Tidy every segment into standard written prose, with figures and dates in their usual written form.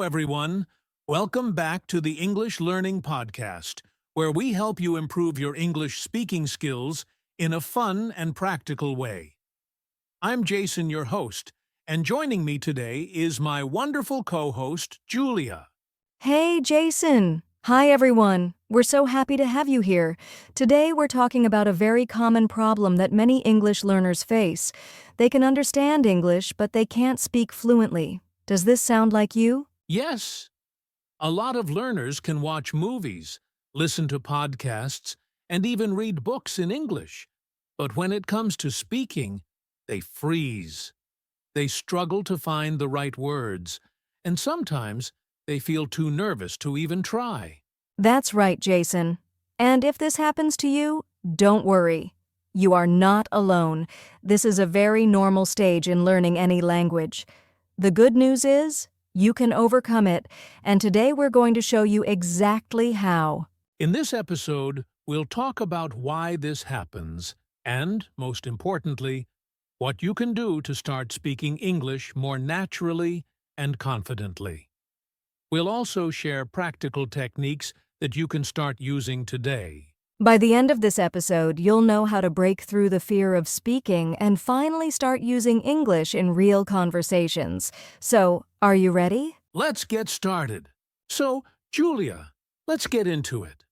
Hello, everyone. Welcome back to the English Learning Podcast, where we help you improve your English speaking skills in a fun and practical way. I'm Jason, your host, and joining me today is my wonderful co-host, Julia. Hey, Jason. Hi, everyone. We're so happy to have you here. Today, we're talking about a very common problem that many English learners face. They can understand English, but they can't speak fluently. Does this sound like you? Yes, a lot of learners can watch movies, listen to podcasts, and even read books in English. But when it comes to speaking, they freeze. They struggle to find the right words, and sometimes they feel too nervous to even try. That's right, Jason. And if this happens to you, don't worry. You are not alone. This is a very normal stage in learning any language. The good news is, you can overcome it, and today we're going to show you exactly how. In this episode, we'll talk about why this happens and, most importantly, what you can do to start speaking English more naturally and confidently. We'll also share practical techniques that you can start using today. By the end of this episode, you'll know how to break through the fear of speaking and finally start using English in real conversations. So, are you ready? Let's get started. So, Julia, let's get into it.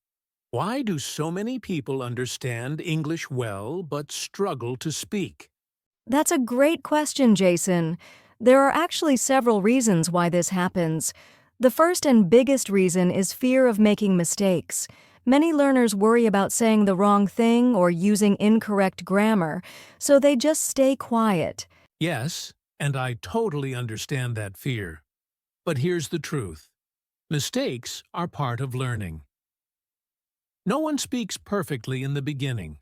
Why do so many people understand English well but struggle to speak? That's a great question, Jason. There are actually several reasons why this happens. The first and biggest reason is fear of making mistakes. Many learners worry about saying the wrong thing or using incorrect grammar, so they just stay quiet. Yes, and I totally understand that fear. But here's the truth. Mistakes are part of learning. No one speaks perfectly in the beginning.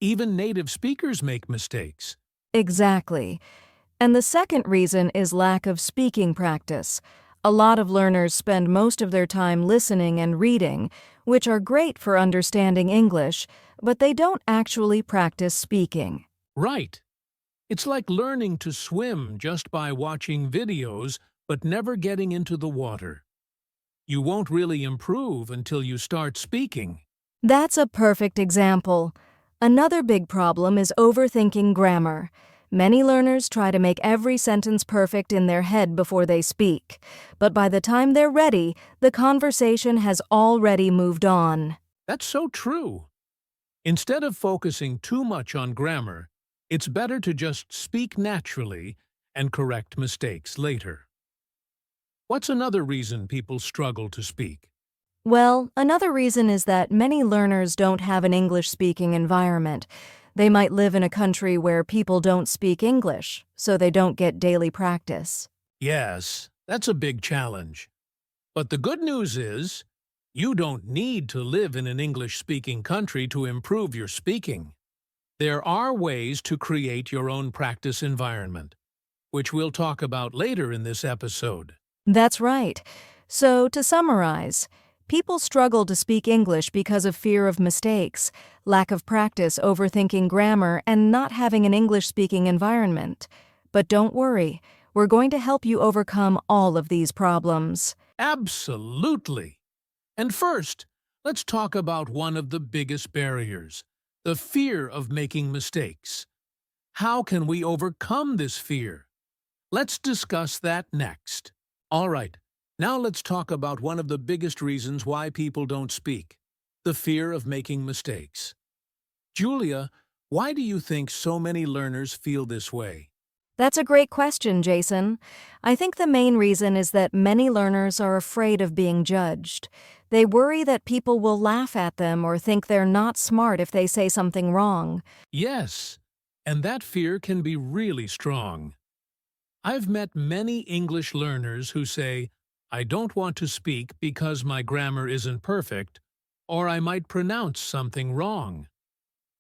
Even native speakers make mistakes. Exactly. And the second reason is lack of speaking practice. A lot of learners spend most of their time listening and reading, which are great for understanding English, but they don't actually practice speaking. Right. It's like learning to swim just by watching videos but never getting into the water. You won't really improve until you start speaking. That's a perfect example. Another big problem is overthinking grammar. Many learners try to make every sentence perfect in their head before they speak, but by the time they're ready, the conversation has already moved on. That's so true. Instead of focusing too much on grammar, it's better to just speak naturally and correct mistakes later. What's another reason people struggle to speak? Well, another reason is that many learners don't have an English-speaking environment. They might live in a country where people don't speak English, so they don't get daily practice. Yes, that's a big challenge. But the good news is, you don't need to live in an English-speaking country to improve your speaking. There are ways to create your own practice environment, which we'll talk about later in this episode. That's right. So, to summarize, people struggle to speak English because of fear of mistakes, lack of practice overthinking grammar, and not having an English-speaking environment. But don't worry, we're going to help you overcome all of these problems. Absolutely! And first, let's talk about one of the biggest barriers, the fear of making mistakes. How can we overcome this fear? Let's discuss that next. All right, now let's talk about one of the biggest reasons why people don't speak, the fear of making mistakes. Julia, why do you think so many learners feel this way? That's a great question, Jason. I think the main reason is that many learners are afraid of being judged. They worry that people will laugh at them or think they're not smart if they say something wrong. Yes, and that fear can be really strong. I've met many English learners who say, I don't want to speak because my grammar isn't perfect, or I might pronounce something wrong.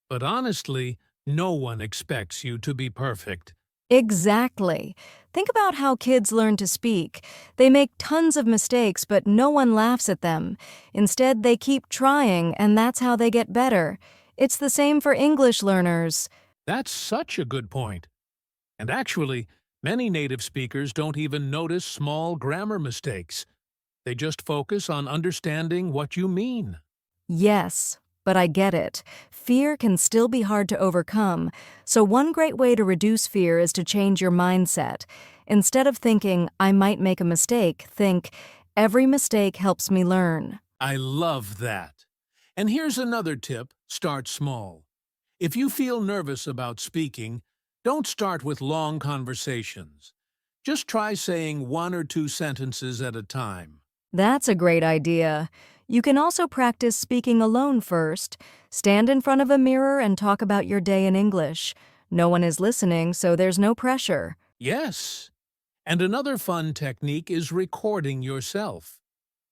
But honestly, no one expects you to be perfect. Exactly. Think about how kids learn to speak. They make tons of mistakes, but no one laughs at them. Instead, they keep trying, and that's how they get better. It's the same for English learners. That's such a good point. And actually, many native speakers don't even notice small grammar mistakes They just focus on understanding what you mean. Yes, but I get it. Fear can still be hard to overcome, so one great way to reduce fear is to change your mindset. Instead of thinking, I might make a mistake, think, every mistake helps me learn. I love that. And here's another tip: start small. If you feel nervous about speaking, don't start with long conversations. Just try saying 1 or 2 sentences at a time. That's a great idea. You can also practice speaking alone first. Stand in front of a mirror and talk about your day in English. No one is listening, so there's no pressure. Yes. And another fun technique is recording yourself.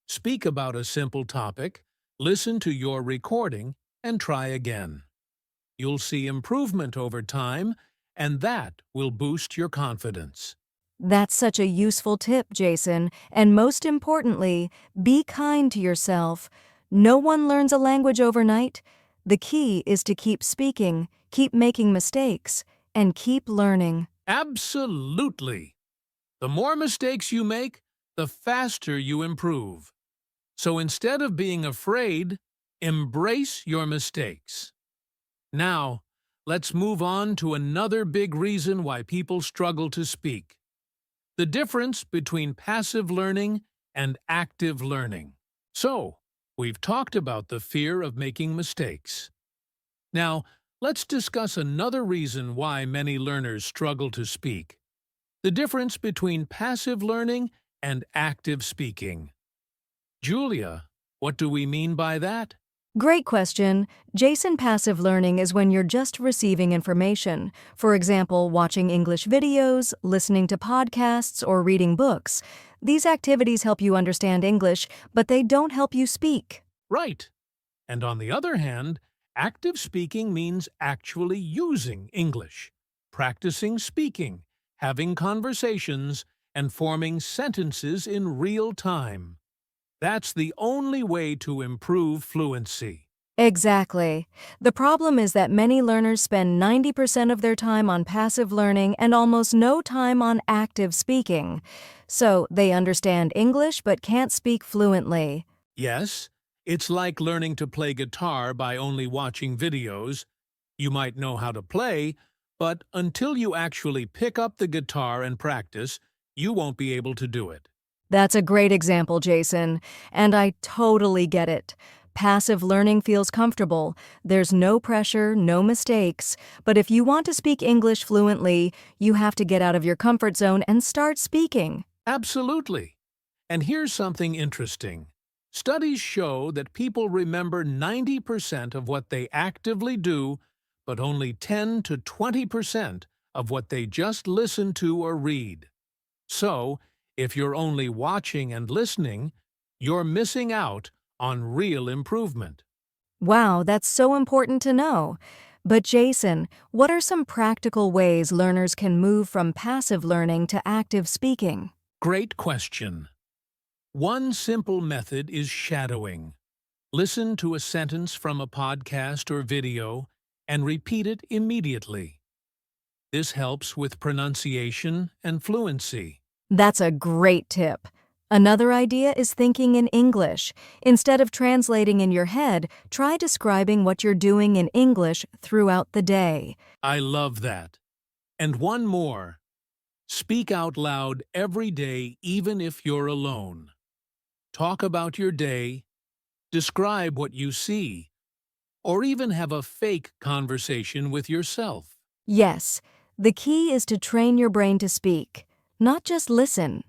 Speak about a simple topic, listen to your recording, and try again. You'll see improvement over time, and that will boost your confidence. That's such a useful tip, Jason. And most importantly, be kind to yourself. No one learns a language overnight. The key is to keep speaking, keep making mistakes, and keep learning. Absolutely! The more mistakes you make, the faster you improve. So instead of being afraid, embrace your mistakes. Now, let's move on to another big reason why people struggle to speak: the difference between passive learning and active learning. So, we've talked about the fear of making mistakes. Now, let's discuss another reason why many learners struggle to speak: the difference between passive learning and active speaking. Julia, what do we mean by that? Great question. Jason, passive learning is when you're just receiving information. For example, watching English videos, listening to podcasts, or reading books. These activities help you understand English, but they don't help you speak. Right. And on the other hand, active speaking means actually using English, practicing speaking, having conversations, and forming sentences in real time. That's the only way to improve fluency. Exactly. The problem is that many learners spend 90% of their time on passive learning and almost no time on active speaking. So they understand English but can't speak fluently. Yes, it's like learning to play guitar by only watching videos. You might know how to play, but until you actually pick up the guitar and practice, you won't be able to do it. That's a great example, Jason, and I totally get it. Passive learning feels comfortable. There's no pressure, no mistakes. But if you want to speak English fluently, you have to get out of your comfort zone and start speaking. Absolutely. And here's something interesting. Studies show that people remember 90% of what they actively do, but only 10 to 20% of what they just listen to or read. So, if you're only watching and listening, you're missing out on real improvement. Wow, that's so important to know. But Jason, what are some practical ways learners can move from passive learning to active speaking? Great question. One simple method is shadowing. Listen to a sentence from a podcast or video and repeat it immediately. This helps with pronunciation and fluency. That's a great tip. Another idea is thinking in English. Instead of translating in your head, try describing what you're doing in English throughout the day. I love that. And one more. Speak out loud every day, even if you're alone. Talk about your day, describe what you see, or even have a fake conversation with yourself. Yes, the key is to train your brain to speak, not just listen.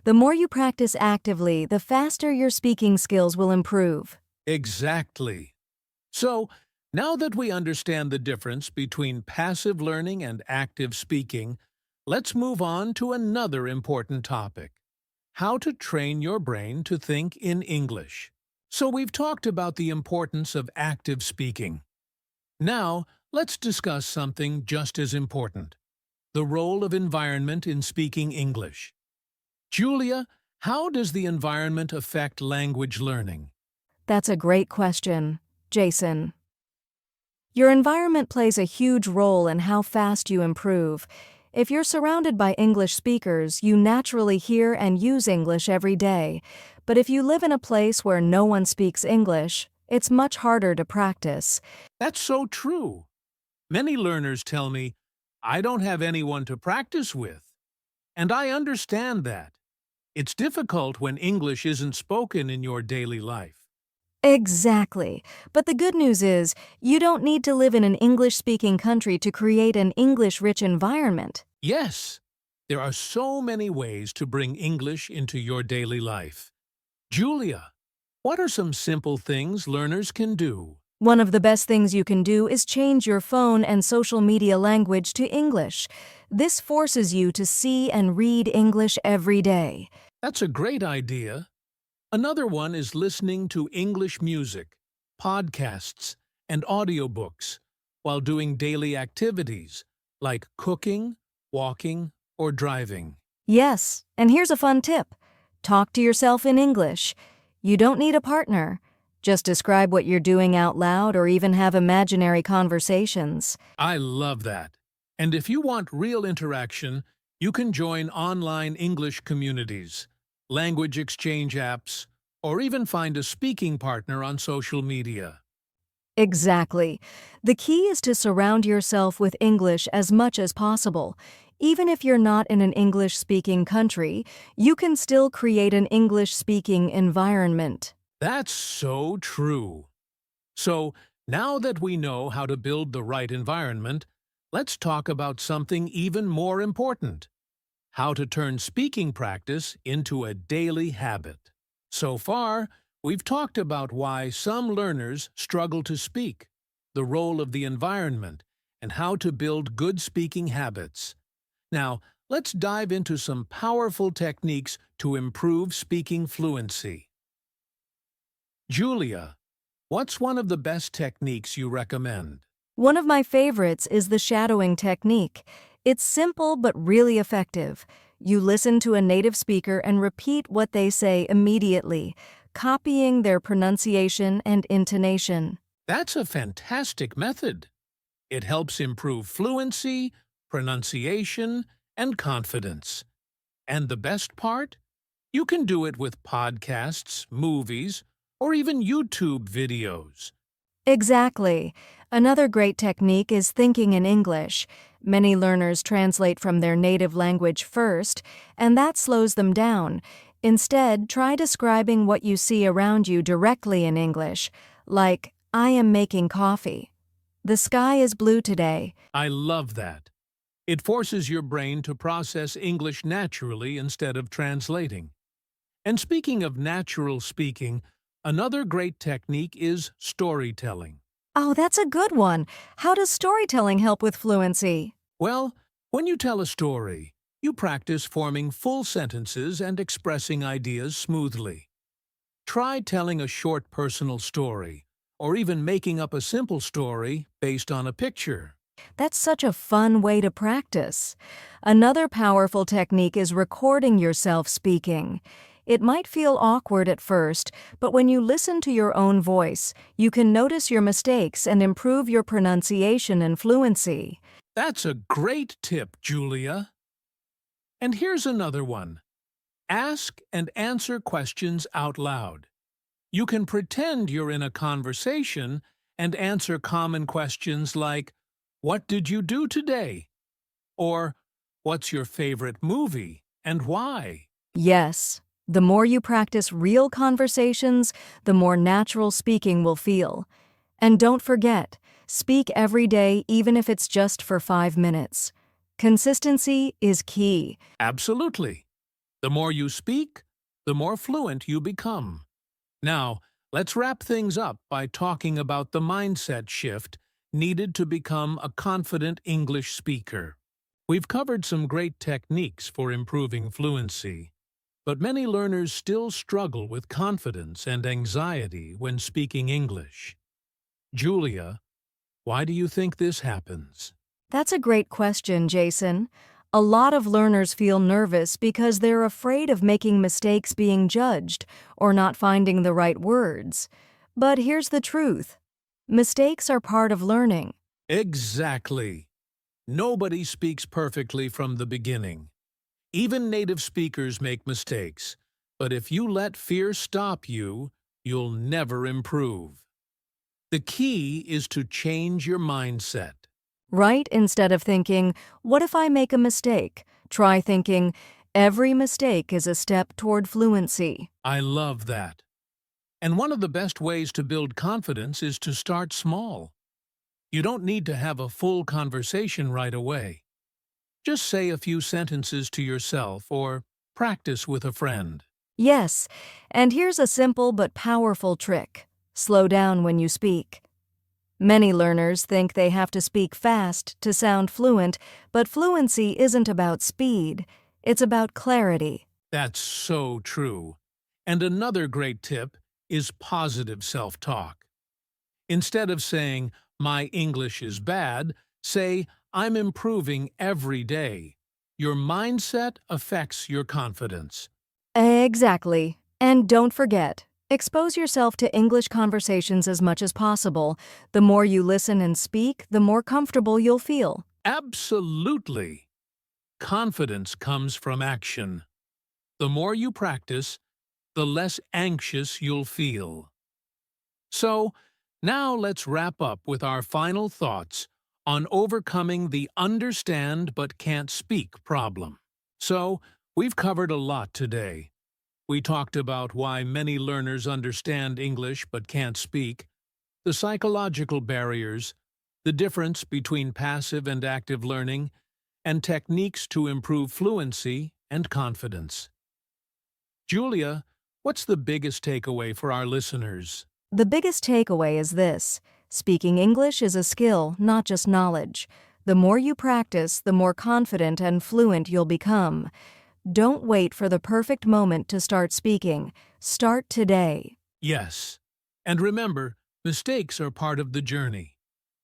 The more you practice actively, the faster your speaking skills will improve. Exactly. So, now that we understand the difference between passive learning and active speaking, let's move on to another important topic: how to train your brain to think in English. So we've talked about the importance of active speaking. Now, let's discuss something just as important: the role of environment in speaking English. Julia, how does the environment affect language learning? That's a great question, Jason. Your environment plays a huge role in how fast you improve. If you're surrounded by English speakers, you naturally hear and use English every day. But if you live in a place where no one speaks English, it's much harder to practice. That's so true. Many learners tell me, I don't have anyone to practice with. And I understand that. It's difficult when English isn't spoken in your daily life. Exactly. But the good news is, you don't need to live in an English-speaking country to create an English-rich environment. Yes, there are so many ways to bring English into your daily life. Julia, what are some simple things learners can do? One of the best things you can do is change your phone and social media language to English. This forces you to see and read English every day. That's a great idea. Another one is listening to English music, podcasts, and audiobooks while doing daily activities like cooking, walking, or driving. Yes, and here's a fun tip. Talk to yourself in English. You don't need a partner. Just describe what you're doing out loud or even have imaginary conversations. I love that. And if you want real interaction, you can join online English communities, language exchange apps, or even find a speaking partner on social media. Exactly. The key is to surround yourself with English as much as possible. Even if you're not in an English-speaking country, you can still create an English-speaking environment. That's so true. So, now that we know how to build the right environment, let's talk about something even more important: how to turn speaking practice into a daily habit. So far, we've talked about why some learners struggle to speak, the role of the environment, and how to build good speaking habits. Now, let's dive into some powerful techniques to improve speaking fluency. Julia, what's one of the best techniques you recommend? One of my favorites is the shadowing technique. It's simple but really effective. You listen to a native speaker and repeat what they say immediately, copying their pronunciation and intonation. That's a fantastic method. It helps improve fluency, pronunciation, and confidence. And the best part? You can do it with podcasts, movies, or even YouTube videos. Exactly. Another great technique is thinking in English. Many learners translate from their native language first, and that slows them down. Instead, try describing what you see around you directly in English, like, I am making coffee. The sky is blue today. I love that. It forces your brain to process English naturally instead of translating. And speaking of natural speaking, another great technique is storytelling. Oh, that's a good one. How does storytelling help with fluency? Well, when you tell a story, you practice forming full sentences and expressing ideas smoothly. Try telling a short personal story, or even making up a simple story based on a picture. That's such a fun way to practice. Another powerful technique is recording yourself speaking. It might feel awkward at first, but when you listen to your own voice, you can notice your mistakes and improve your pronunciation and fluency. That's a great tip, Julia. And here's another one. Ask and answer questions out loud. You can pretend you're in a conversation and answer common questions like, "What did you do today?" Or, "What's your favorite movie and why?" Yes, the more you practice real conversations, the more natural speaking will feel. And don't forget, speak every day even if it's just for 5 minutes. Consistency is key. Absolutely. The more you speak, the more fluent you become. Now, let's wrap things up by talking about the mindset shift needed to become a confident English speaker. We've covered some great techniques for improving fluency, but many learners still struggle with confidence and anxiety when speaking English. Julia, why do you think this happens? That's a great question, Jason. A lot of learners feel nervous because they're afraid of making mistakes being judged or not finding the right words. But here's the truth. Mistakes are part of learning. Exactly. Nobody speaks perfectly from the beginning. Even native speakers make mistakes, but if you let fear stop you, you'll never improve. The key is to change your mindset. Right? Instead of thinking, what if I make a mistake? Try thinking, every mistake is a step toward fluency. I love that. And one of the best ways to build confidence is to start small. You don't need to have a full conversation right away. Just say a few sentences to yourself or practice with a friend. Yes, and here's a simple but powerful trick. Slow down when you speak. Many learners think they have to speak fast to sound fluent, but fluency isn't about speed. It's about clarity. That's so true. And another great tip is positive self-talk. Instead of saying, "My English is bad," say, "I'm improving every day." Your mindset affects your confidence. Exactly. And don't forget, expose yourself to English conversations as much as possible. The more you listen and speak, the more comfortable you'll feel. Absolutely. Confidence comes from action. The more you practice, the less anxious you'll feel. So, now let's wrap up with our final thoughts on overcoming the understand but can't speak problem. So, we've covered a lot today. We talked about why many learners understand English but can't speak, the psychological barriers, the difference between passive and active learning, and techniques to improve fluency and confidence. Julia, what's the biggest takeaway for our listeners? The biggest takeaway is this: speaking English is a skill, not just knowledge. The more you practice, the more confident and fluent you'll become. Don't wait for the perfect moment to start speaking. Start today. Yes. And remember, mistakes are part of the journey.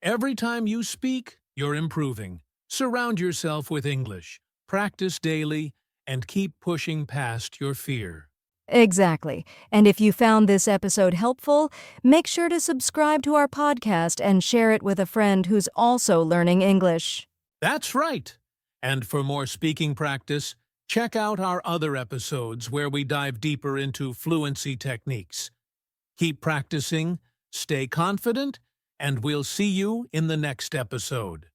Every time you speak, you're improving. Surround yourself with English, practice daily, and keep pushing past your fear. Exactly. And if you found this episode helpful, make sure to subscribe to our podcast and share it with a friend who's also learning English. That's right. And for more speaking practice, check out our other episodes where we dive deeper into fluency techniques. Keep practicing, stay confident, and we'll see you in the next episode.